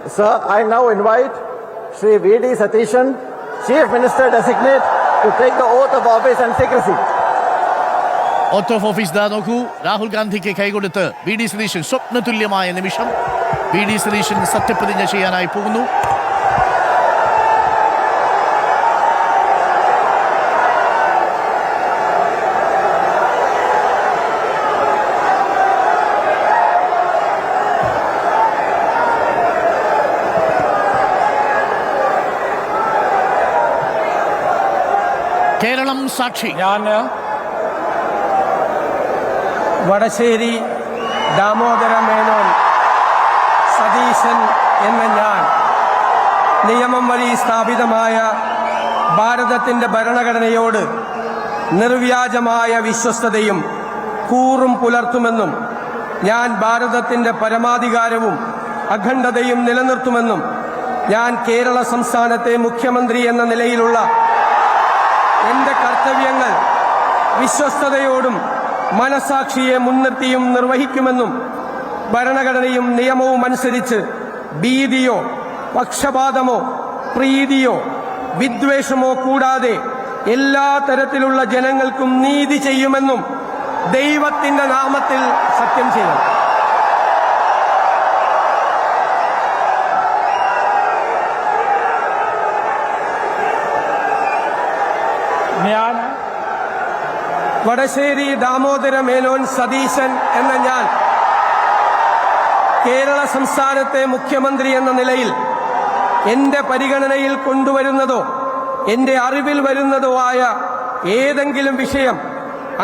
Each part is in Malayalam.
Sir, I now invite Shri V.D. Satishan, Chief Minister Designate, to take the oath of office and secrecy. Oath of office ദാ നോക്കൂ. രാഹുൽ ഗാന്ധിക്ക് കൈകൊടുത്ത് വി ഡി സതീശൻ. സ്വപ്നതുല്യമായ നിമിഷം. വി ഡി സതീശൻ സത്യപ്രതിജ്ഞ ചെയ്യാനായി പോകുന്നു. കേരളം സാക്ഷി. ഞാൻ വടശ്ശേരി ദാമോദര മേനോൻ സതീശൻ എന്ന ഞാൻ നിയമം വഴി സ്ഥാപിതമായ ഭാരതത്തിൻ്റെ ഭരണഘടനയോട് നിർവ്യാജമായ വിശ്വസ്തതയും കൂറും പുലർത്തുമെന്നും ഞാൻ ഭാരതത്തിൻ്റെ പരമാധികാരവും അഖണ്ഡതയും നിലനിർത്തുമെന്നും ഞാൻ കേരള സംസ്ഥാനത്തെ മുഖ്യമന്ത്രി എന്ന നിലയിലുള്ള എൻ്റെ കർത്തവ്യങ്ങൾ വിശ്വസ്തയോടും മനസാക്ഷിയെ മുൻനിർത്തിയും നിർവഹിക്കുമെന്നും ഭരണഘടനയും നിയമവും അനുസരിച്ച് ഭീതിയോ പക്ഷപാതമോ പ്രീതിയോ വിദ്വേഷമോ കൂടാതെ എല്ലാ തരത്തിലുള്ള ജനങ്ങൾക്കും നീതി ചെയ്യുമെന്നും ദൈവത്തിൻ്റെ നാമത്തിൽ സത്യം ചെയ്യും. ഞാൻ വടശ്ശേരി ദാമോദര മേനോൻ സതീശൻ എന്ന ഞാൻ കേരള സംസ്ഥാനത്തെ മുഖ്യമന്ത്രി എന്ന നിലയിൽ എൻ്റെ പരിഗണനയിൽ കൊണ്ടുവരുന്നതോ എൻ്റെ അറിവിൽ വരുന്നതോ ആയ ഏതെങ്കിലും വിഷയം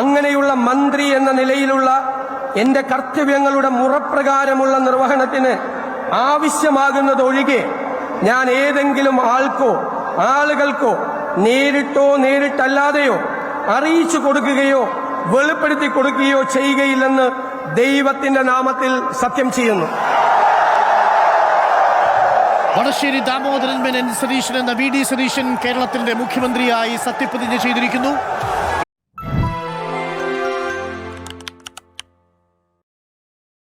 അങ്ങനെയുള്ള മന്ത്രി എന്ന നിലയിലുള്ള എൻ്റെ കർത്തവ്യങ്ങളുടെ മുറപ്രകാരമുള്ള നിർവഹണത്തിന് ആവശ്യമാകുന്നതൊഴികെ ഞാൻ ഏതെങ്കിലും ആൾക്കോ ആളുകൾക്കോ നേരിട്ടോ നേരിട്ടല്ലാതെയോ അറിയിച്ചു കൊടുക്കുകയോ വെളിപ്പെടുത്തി കൊടുക്കുകയോ ചെയ്യുകയില്ലെന്ന് ദൈവത്തിന്റെ നാമത്തിൽ സത്യം ചെയ്യുന്നു. വടശ്ശേരി ദാമോദരൻ മേനോൻ സതീശൻ എന്ന വി ഡി സതീശൻ കേരളത്തിന്റെ മുഖ്യമന്ത്രിയായി സത്യപ്രതിജ്ഞ ചെയ്തിരിക്കുന്നു.